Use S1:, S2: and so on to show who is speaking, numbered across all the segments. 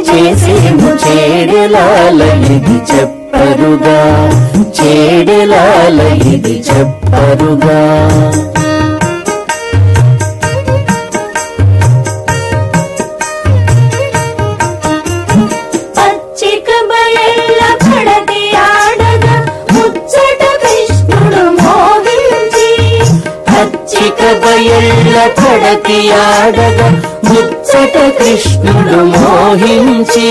S1: చేసేము చేడెలాల ఇది చెప్పరుగా, చేడెలాల ఇది చెప్పరుగా.
S2: పచ్చిక బయళ్ళ పడతి ఆడగా ముచ్చట కృష్ణుడు మోహించి,
S1: పచ్చిక బయళ్ళ పడతి ఆడగా ముచ్చట కృష్ణుడు మోహించి,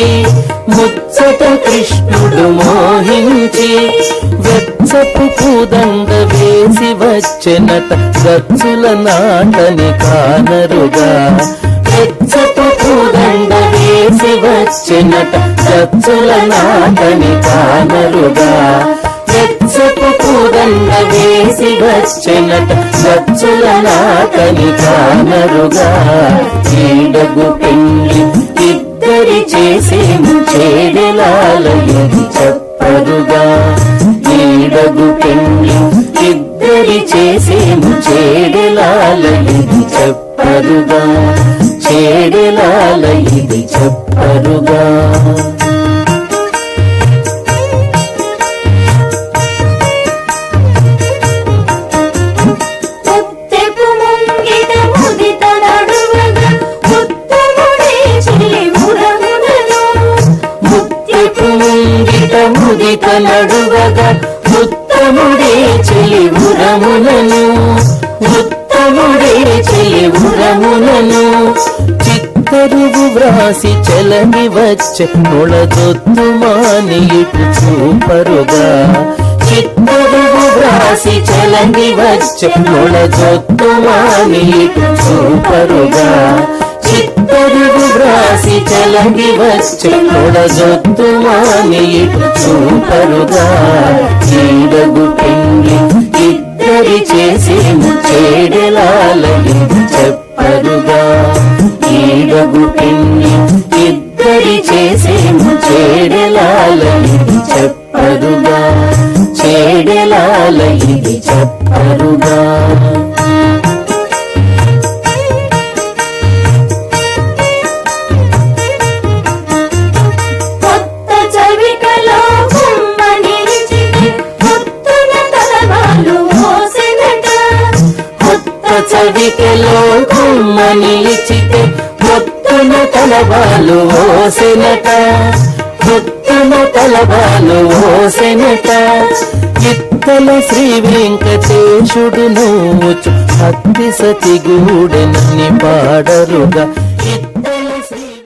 S1: ముచ్చట కృష్ణుడు మోహించి, వెచ్చపు పూదండ వేసి వచ్చెనట గచ్చుల నాటని కానరుగా, వెచ్చపు పూదండ వేసి వచ్చెనట గచ్చుల నాటని కానరుగా, వెచ్చపు పూదండ వేసి వచ్చెనట గచ్చుల నాటని కానరుగా. ఈడగు పెళ్లి ఇద్దరి చేసేము చేడెలాల ఇది చెప్పరుగా, ఈడగు పెళ్లి ఇద్దరి చేసేము చేడెలాల ఇది చెప్పరుగా, చేడెలాల ఇది చెప్పరుగా.
S2: ముత్తెపు ముంగిట ముదిత నడువగా ఉత్తముడే చెలి మురమునను,
S1: ముత్తెపు ముంగిట ముదిత నడువగా ఉత్తముడే చెలి ఉరమునను, ఉత్తముడే చెలి ఉరమునను, చిత్తరుగు వ్రాసి చెలని వచ్చె నొళదొత్తు మాని ఇటు చూపరుగా, చిత్తరుగు వ్రాసి చెలని వచ్చె నొళదొత్తు మాని ఇటు చూపరుగా, చిత్తరుగు వ్రాసి చెలని వచ్చె నొళదొత్తు మాని ఇటు చూపరుగా. ఈడగు పెళ్లి ఇద్దరి చేసేము చేడెలాల ఇది చెప్పరుగా, ఈడగు పెళ్లి ఇద్దరి చేసేము చేడెలాల ఇది చెప్పరుగా, చేడెలాల ఇది చెప్పరుగా.
S2: కొత్త చవికలో కొమ్మ నిలిచితే కొత్తన తలవాలు మోసెనట,
S1: కొత్త చవికలో కొమ్మ నిలిచితే కొత్తన తలవాలు ఓసెనట, కొత్తన తలవాలు ఓసెనట, ఇత్తల శ్రీ వెంకటేశుడు నోచు అత్తి సతి గూడెనని పాడరుగా,